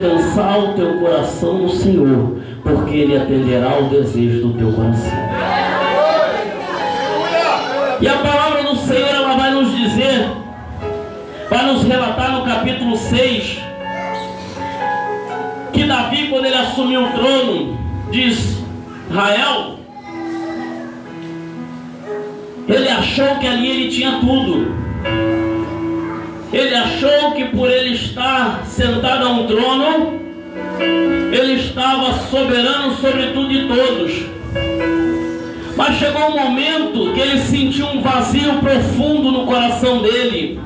Descansar o teu coração no Senhor, porque Ele atenderá o desejo do teu coração. E a palavra do Senhor, ela vai nos dizer, vai nos relatar no capítulo 6, que Davi, quando ele assumiu o trono de Israel, ele achou que ali ele tinha tudo. Ele achou que por ele estar sentado a um trono, ele estava soberano sobre tudo e todos. Mas chegou um momento que ele sentiu um vazio profundo no coração dele.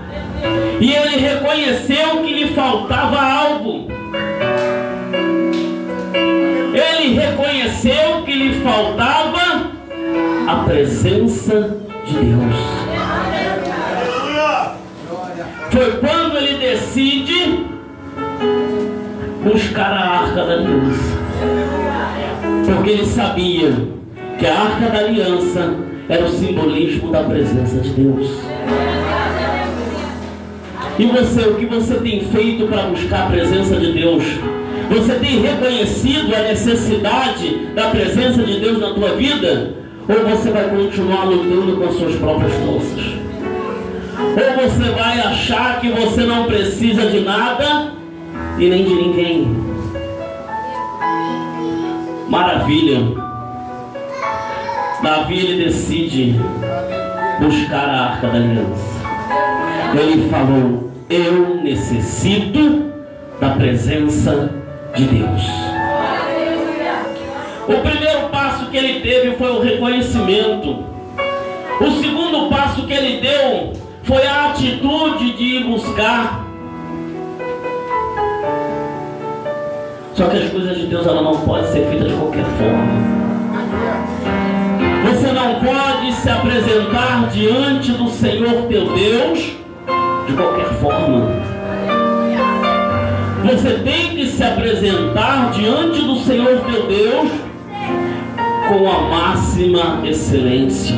E ele reconheceu que lhe faltava algo. Ele reconheceu que lhe faltava a presença de Deus. Foi quando ele decide buscar a Arca da Aliança. Porque ele sabia que a Arca da Aliança era o simbolismo da presença de Deus. E você, o que você tem feito para buscar a presença de Deus? Você tem reconhecido a necessidade da presença de Deus na tua vida? Ou você vai continuar lutando com as suas próprias forças? Ou você vai achar que você não precisa de nada e nem de ninguém? Maravilha! Davi, ele decide buscar a Arca da Aliança. Ele falou: eu necessito da presença de Deus. O primeiro passo que ele teve foi o reconhecimento. O segundo passo que ele deu foi a atitude de ir buscar. Só que as coisas de Deus, ela não pode ser feita de qualquer forma. Você não pode se apresentar diante do Senhor teu Deus de qualquer forma. Você tem que se apresentar diante do Senhor teu Deus com a máxima excelência.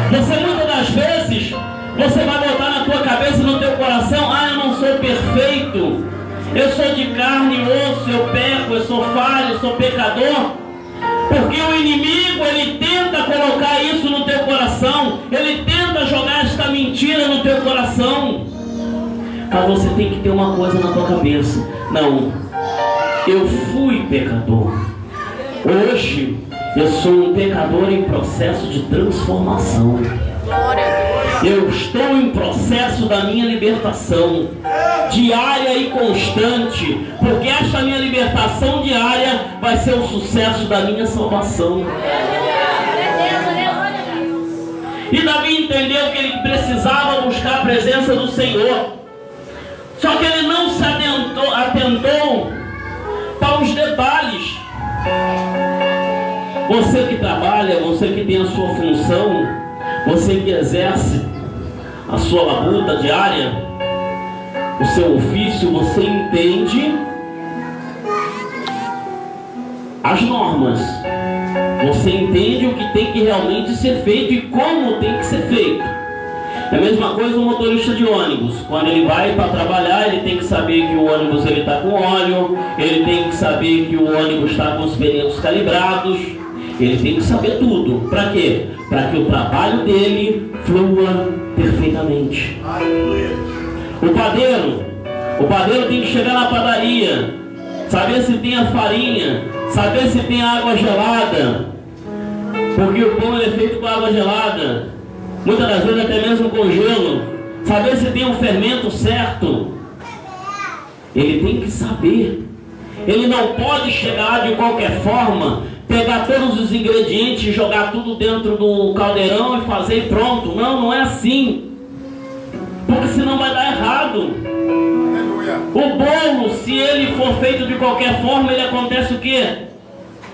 Você, muitas das vezes, você vai botar na tua cabeça e no teu coração: ah, eu não sou perfeito, eu sou de carne e osso, eu peco, eu sou falho, eu sou pecador. Porque o inimigo, ele tenta colocar isso no teu coração, ele tenta jogar esta mentira no teu coração. Mas você tem que ter uma coisa na tua cabeça: não, eu fui pecador, hoje eu sou um pecador em processo de transformação. Eu estou em processo da minha libertação diária e constante, porque esta minha libertação diária vai ser o sucesso da minha salvação. E Davi entendeu que ele precisava buscar a presença do Senhor. Só que ele não se atentou para os detalhes. Você que trabalha, você que tem a sua função, você que exerce a sua labuta diária, o seu ofício, você entende as normas. Você entende o que tem que realmente ser feito e como tem que ser feito. É a mesma coisa o motorista de ônibus. Quando ele vai para trabalhar, ele tem que saber que o ônibus está com óleo, ele tem que saber que o ônibus está com os pneus calibrados, ele tem que saber tudo. Para quê? Para que o trabalho dele flua perfeitamente. O padeiro tem que chegar na padaria, saber se tem a farinha, saber se tem água gelada, porque o pão é feito com água gelada, muitas das vezes até mesmo com gelo, saber se tem o fermento certo. Ele tem que saber. Ele não pode chegar de qualquer forma, pegar todos os ingredientes, jogar tudo dentro do caldeirão e fazer e pronto. Não, não é assim, porque senão vai dar errado. O bolo, se ele for feito de qualquer forma, ele acontece o quê?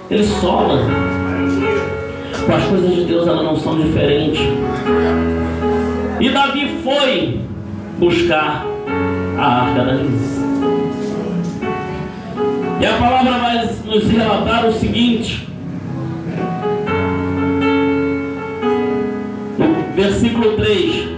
Ele sola. Com as coisas de Deus, elas não são diferentes. E Davi foi buscar a Arca da Aliança. E a palavra vai nos relatar o seguinte, no versículo 3: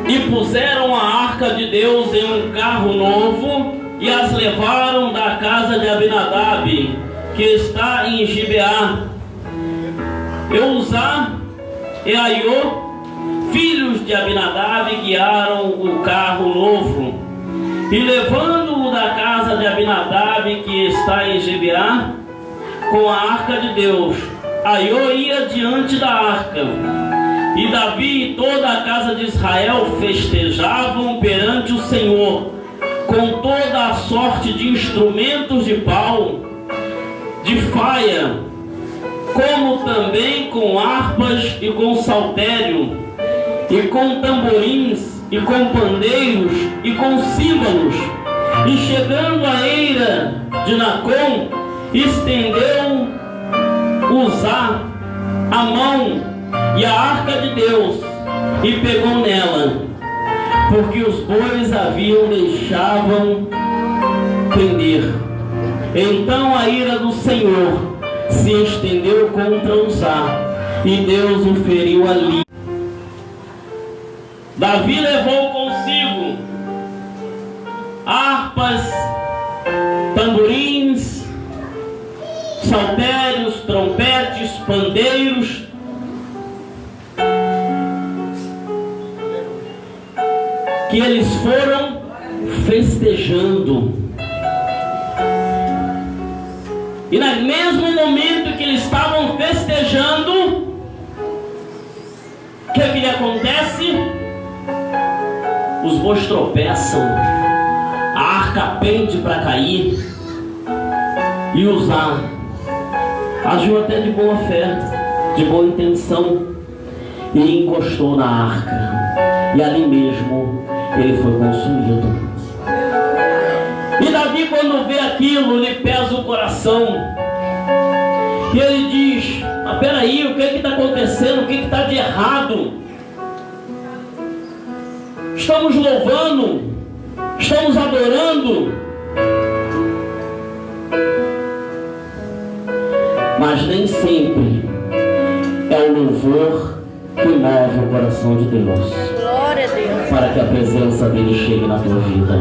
e puseram a arca arca de Deus em um carro novo e as levaram da casa de Abinadab, que está em Gibeá. Eusá e Aiô, filhos de Abinadab, guiaram o carro novo, e levando-o da casa de Abinadab, que está em Gibeá, com a arca de Deus, Aiô ia diante da arca, e Davi e toda a casa de Israel festejavam perante o Senhor, com toda a sorte de instrumentos de pau, de faia, como também com harpas e com saltério, e com tamborins, e com pandeiros, e com símbolos. E chegando à eira de Nacon, estendeu Uzá a mão e a arca de Deus, e pegou nela, porque os bois haviam deixavam prender. Então a ira do Senhor se estendeu contra Uzá, e Deus o feriu ali. Davi levou consigo harpas, tamborins, saltérios, trompetes, pandeiros, que eles foram festejando. E no mesmo momento que eles estavam festejando, o que lhe acontece? Os bois tropeçam, a arca pende para cair, e Uzá agiu até de boa fé, de boa intenção, e encostou na arca, e ali mesmo ele foi consumido. E Davi, quando vê aquilo, lhe pesa o coração, e ele diz: mas peraí, o que está acontecendo? O que está de errado? Estamos louvando, estamos adorando, mas nem sempre é o louvor que move o coração de Deus. Glória a Deus. Para que a presença dele chegue na tua vida.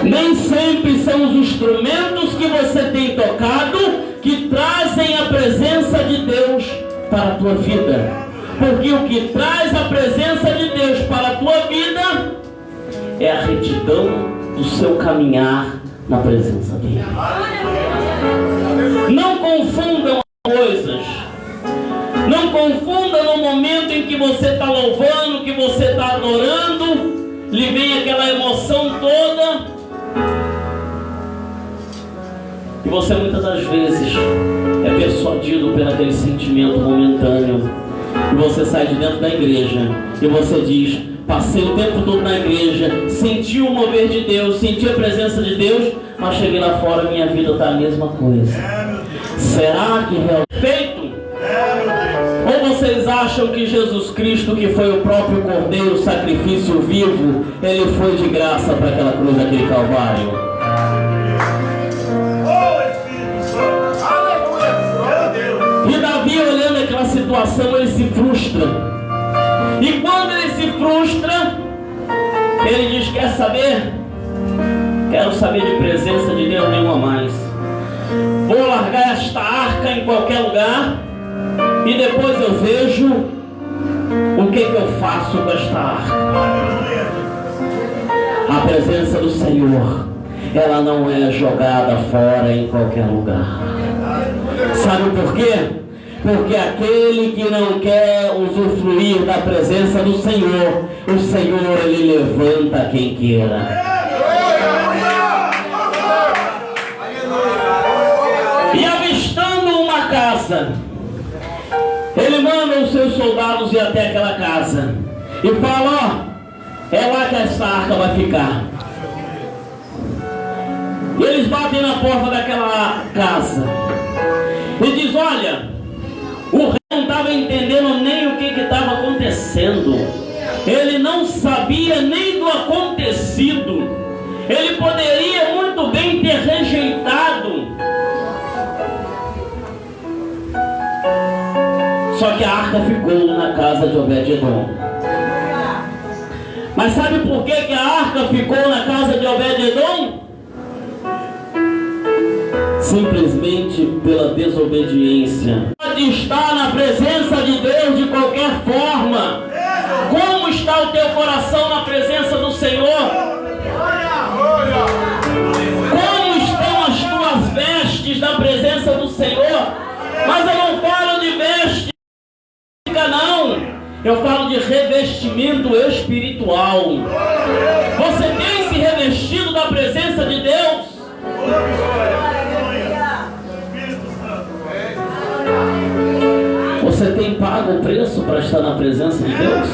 Nem sempre são os instrumentos que você tem tocado que trazem a presença de Deus para a tua vida. Porque o que traz a presença de Deus para a tua vida é a retidão do seu caminhar na presença dele. Não confundam as coisas. Não confunda no momento em que você está louvando, que você está adorando, lhe vem aquela emoção toda, e você muitas das vezes é persuadido por aquele sentimento momentâneo. E você sai de dentro da igreja e você diz: passei o tempo todo na igreja, senti o mover de Deus, senti a presença de Deus, mas cheguei lá fora, minha vida está a mesma coisa. Será que realmente feito? Ou vocês acham que Jesus Cristo, que foi o próprio Cordeiro, sacrifício vivo, ele foi de graça para aquela cruz daquele Calvário? E Davi, olhando aquela situação, ele se frustra. E quando ele se frustra, ele diz: quer saber? Quero saber de presença de Deus nenhuma mais. Vou largar esta arca em qualquer lugar, e depois eu vejo o que eu faço com esta arca. A presença do Senhor, ela não é jogada fora em qualquer lugar. Sabe por quê? Porque aquele que não quer usufruir da presença do Senhor, o Senhor, ele levanta quem queira. E avistando uma casa, ele manda os seus soldados ir até aquela casa e fala: ó, é lá que essa arca vai ficar. E eles batem na porta daquela casa e diz: olha, o rei não estava entendendo nem o que estava acontecendo. Ele não sabia nem do acontecido. Ele poderia muito bem ter rejeitado. Só que a arca ficou na casa de Obed-Edom. Mas sabe por que a arca ficou na casa de Obed-edom? Simplesmente pela desobediência. Pode estar na presença de Deus de qualquer forma. Como está o teu coração na presença do Senhor? Como estão as tuas vestes na presença do Senhor? Mas eu não falo de veste, não. Eu falo de revestimento espiritual. Você tem se revestido da presença de Deus? Você tem pago o preço para estar na presença de Deus?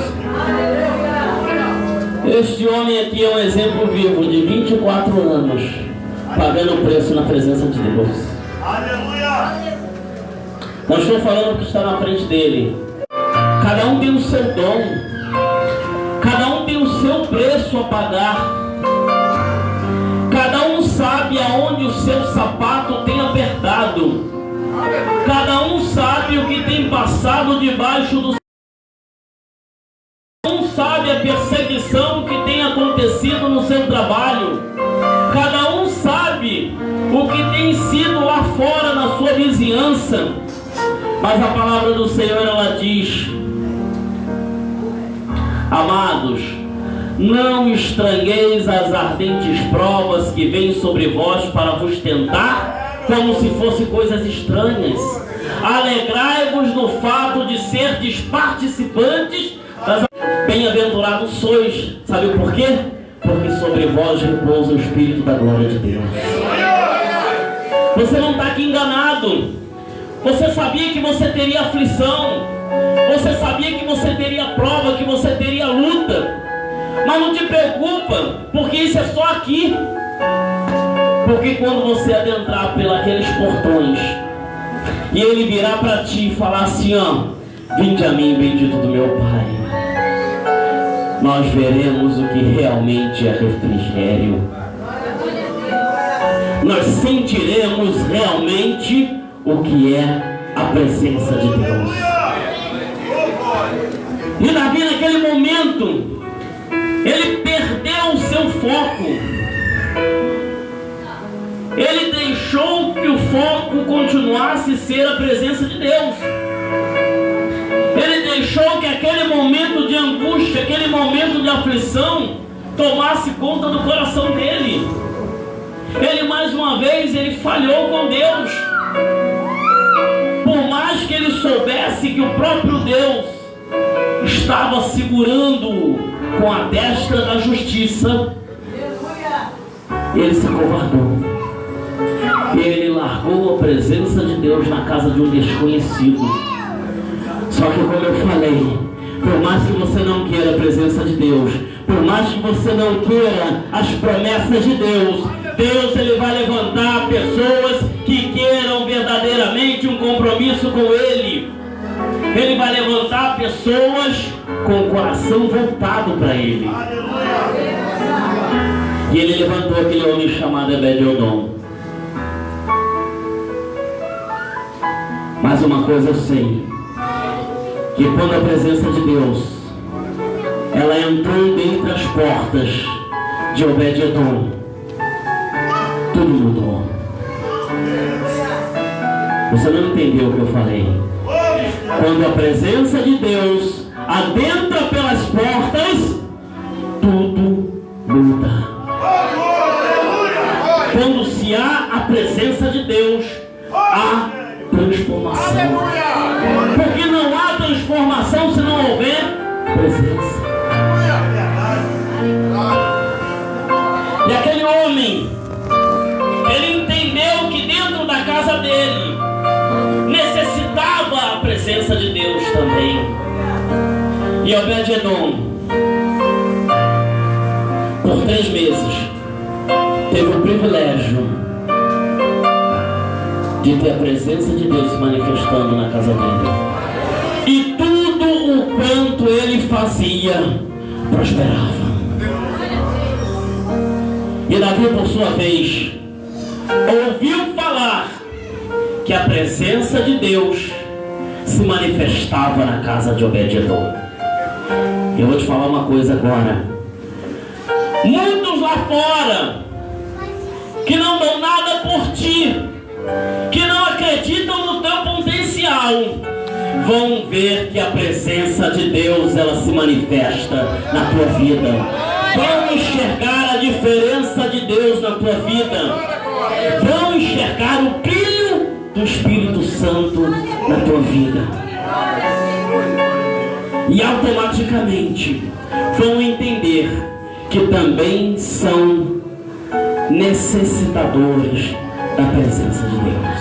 Este homem aqui é um exemplo vivo de 24 anos pagando o preço na presença de Deus. Aleluia! Não estou falando que está na frente dele. Cada um tem o seu dom. Cada um tem o seu preço a pagar. Cada um sabe aonde o seu sapato tem apertado. Cada um sabe o que tem passado debaixo do... Cada um sabe a perseguição que tem acontecido no seu trabalho. Cada um sabe o que tem sido lá fora na sua vizinhança. Mas a palavra do Senhor, ela diz: amados, não estranheis as ardentes provas que vêm sobre vós para vos tentar, como se fossem coisas estranhas. Alegrai-vos no fato de serdes participantes das... Bem-aventurados sois. Sabe por quê? Porque sobre vós repousa o Espírito da glória de Deus. Você não está aqui enganado. Você sabia que você teria aflição. Você sabia que você teria prova, que você teria luta. Mas não te preocupa, porque isso é só aqui. Porque quando você adentrar pelos portões e ele virar para ti e falar assim, ó: vinde a mim, bendito do meu Pai, nós veremos o que realmente é refrigério. Nós sentiremos realmente o que é a presença de Deus. E Davi, naquele momento, ele perdeu o seu foco. Ele deixou que o foco continuasse a ser a presença de Deus. Ele deixou que aquele momento de angústia, aquele momento de aflição, tomasse conta do coração dele. Ele mais uma vez, ele falhou com Deus. Por mais que ele soubesse que o próprio Deus estava segurando com a destra da justiça, ele se acovardou. Ele largou a presença de Deus na casa de um desconhecido. Só que, como eu falei, por mais que você não queira a presença de Deus, por mais que você não queira as promessas de Deus, Deus, ele vai levantar pessoas que queiram verdadeiramente um compromisso com Ele. Ele vai levantar pessoas com o coração voltado para Ele. E ele levantou aquele homem chamado Obed-edom. Mas uma coisa eu sei, que quando a presença de Deus, ela entrou dentre as portas de Obed-edom, tudo mudou. Você não entendeu o que eu falei? Quando a presença de Deus adentra pelas portas, tudo muda. Quando se há a presença de Deus, há transformação. Porque não há transformação se não houver presença. E aquele homem, ele entendeu que dentro da casa dele necessitava a presença de Deus também. E Obed-edom, por 3 meses, teve o privilégio de ter a presença de Deus se manifestando na casa dele. E tudo o quanto ele fazia prosperava. E Davi, por sua vez, ouviu falar que a presença de Deus se manifestava na casa de Obed-edom. Eu vou te falar uma coisa agora. Muitos lá fora que não dão nada por ti, que não acreditam no teu potencial, vão ver que a presença de Deus, ela se manifesta na tua vida. Vão enxergar a diferença de Deus na tua vida. Vão enxergar o brilho do Espírito Santo na tua vida. E automaticamente vão entender que também são necessitadores da presença de Deus.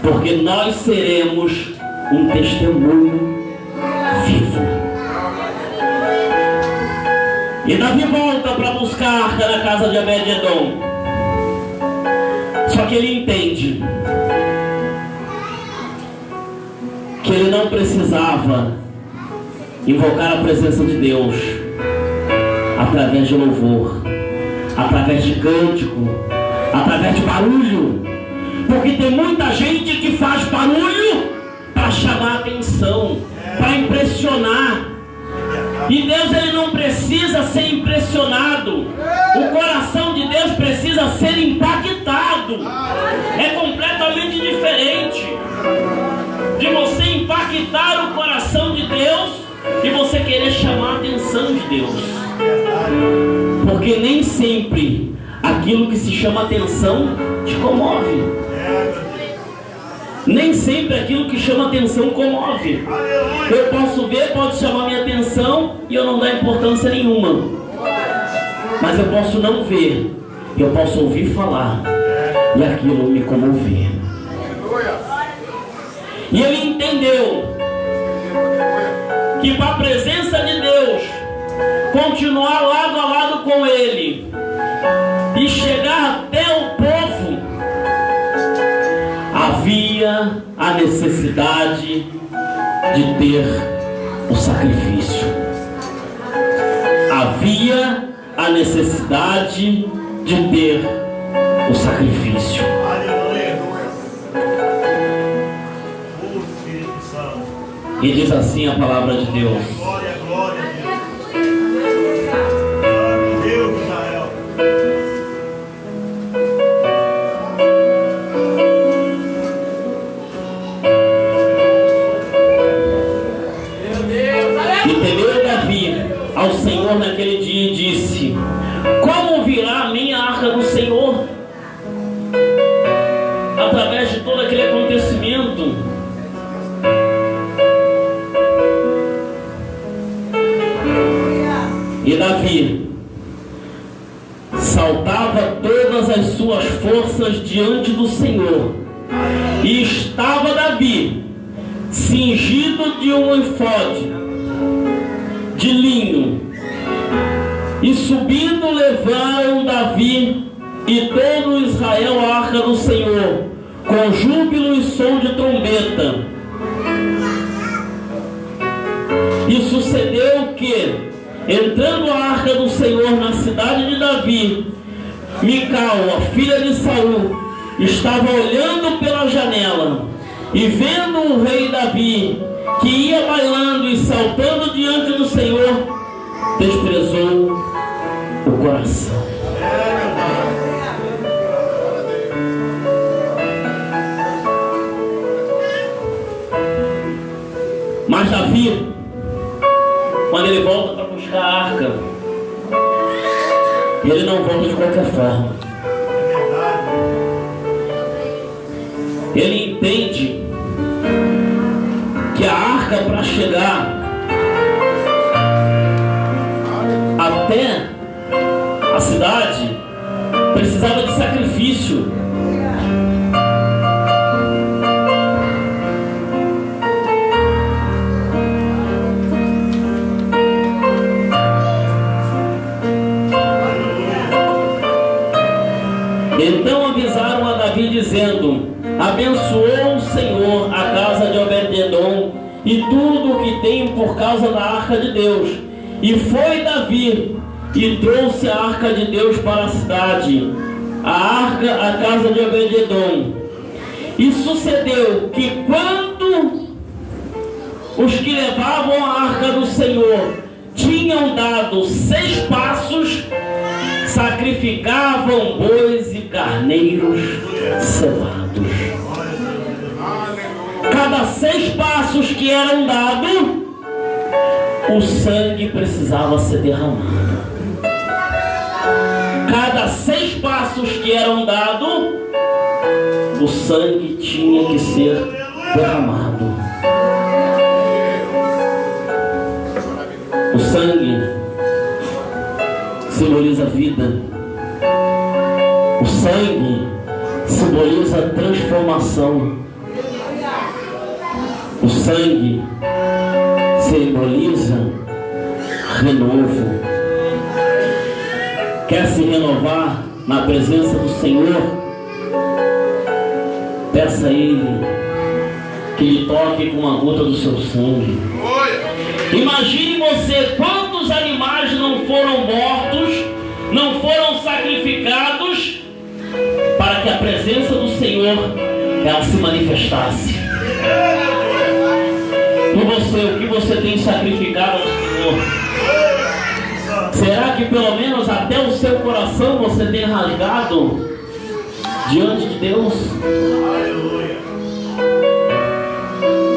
Porque nós seremos um testemunho vivo. E Davi volta para buscar a arca na casa de Obed-edom. Só que ele entende que ele não precisava invocar a presença de Deus através de louvor, através de cântico, através de barulho. Porque tem muita gente que faz barulho para chamar atenção, para impressionar. E Deus, ele não precisa ser impressionado. O coração de Deus precisa ser impactado. É completamente diferente de você impactar o coração de Deus e você querer chamar a atenção de Deus. Porque nem sempre aquilo que se chama atenção te comove. Nem sempre aquilo que chama atenção comove. Eu posso ver, pode chamar minha atenção e eu não dar importância nenhuma. Mas eu posso não ver, eu posso ouvir falar e aquilo me comover. E ele entendeu que para a presença de Deus continuar lado a lado com ele e chegar até o povo, havia a necessidade de ter o sacrifício. Havia a necessidade de ter o sacrifício. E diz assim a palavra de Deus: glória, glória a Deus. Deus de Israel. E temeu Davi ao Senhor naquele dia e disse: como virá a minha arca do Senhor? Através de todo aquele acontecimento, e Davi saltava todas as suas forças diante do Senhor. E estava Davi cingido de um efode de linho. E subindo levaram Davi e todo Israel a arca do Senhor, com júbilo e som de trombeta. E sucedeu que, entrando a arca do Senhor na cidade de Davi, Mical, a filha de Saul, estava olhando pela janela, e vendo o rei Davi, que ia bailando e saltando diante do Senhor, desprezou o coração. Mas Davi, quando ele volta para buscar a arca, ele não volta de qualquer forma. Ele entende que a arca, para chegar até a cidade, precisava de sacrifício. Então avisaram a Davi dizendo: abençoou o Senhor a casa de Obed-edom e tudo o que tem por causa da arca de Deus. E foi Davi e trouxe a arca de Deus para a cidade, a casa de Obed-edom. E sucedeu que quando os que levavam a arca do Senhor tinham dado 6 passos, sacrificavam bois e carneiros cevados. Cada 6 passos que eram dados, o sangue precisava ser derramado. Cada 6 passos que eram dados, o sangue tinha que ser derramado. O sangue simboliza vida. O sangue simboliza transformação. O sangue simboliza renovo. Quer se renovar na presença do Senhor? Peça a Ele que lhe toque com uma gota do seu sangue. Imagine você quantos animais não foram mortos, não foram sacrificados para que a presença do Senhor ela se manifestasse. E você, o que você tem sacrificado ao Senhor? Será que pelo menos até o seu coração você tem rasgado diante de Deus?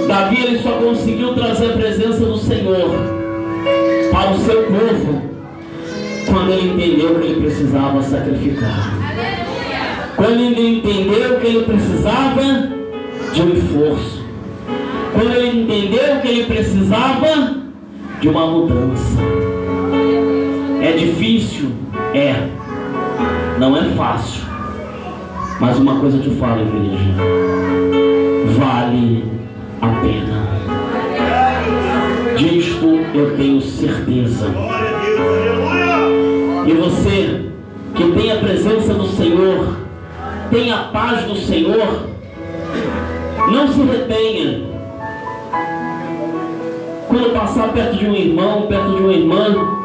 Davi ele só conseguiu trazer a presença do Senhor para o seu povo quando ele entendeu que ele precisava sacrificar. Quando ele entendeu que ele precisava de um esforço. Quando ele entendeu que ele precisava de uma mudança. É difícil? É. Não é fácil. Mas uma coisa eu te falo, igreja. Vale a pena. Disto eu tenho certeza. E você que tem a presença do Senhor, tem a paz do Senhor, não se retenha. Quando passar perto de um irmão, perto de uma irmã,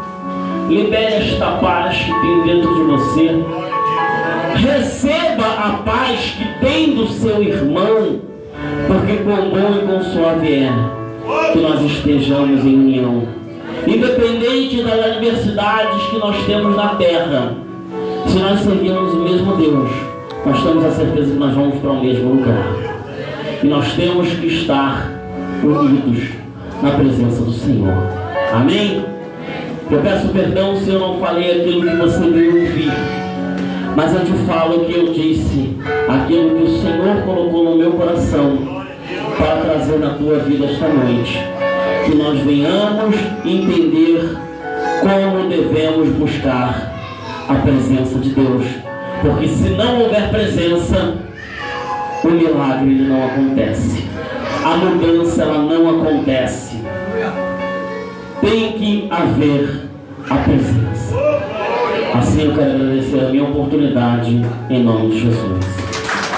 libere esta paz que tem dentro de você. Receba a paz que tem do seu irmão, porque quão bom e quão suave é que nós estejamos em união. Independente das adversidades que nós temos na terra, se nós servimos o mesmo Deus, nós temos a certeza que nós vamos para o mesmo lugar. E nós temos que estar unidos na presença do Senhor. Amém? Eu peço perdão se eu não falei aquilo que você veio ouvir, mas eu te falo que eu disse aquilo que o Senhor colocou no meu coração para trazer na tua vida esta noite. Que nós venhamos entender como devemos buscar a presença de Deus, porque se não houver presença, o milagre ele não acontece, a mudança ela não acontece. Tem que haver a presença. Assim eu quero agradecer a minha oportunidade em nome de Jesus.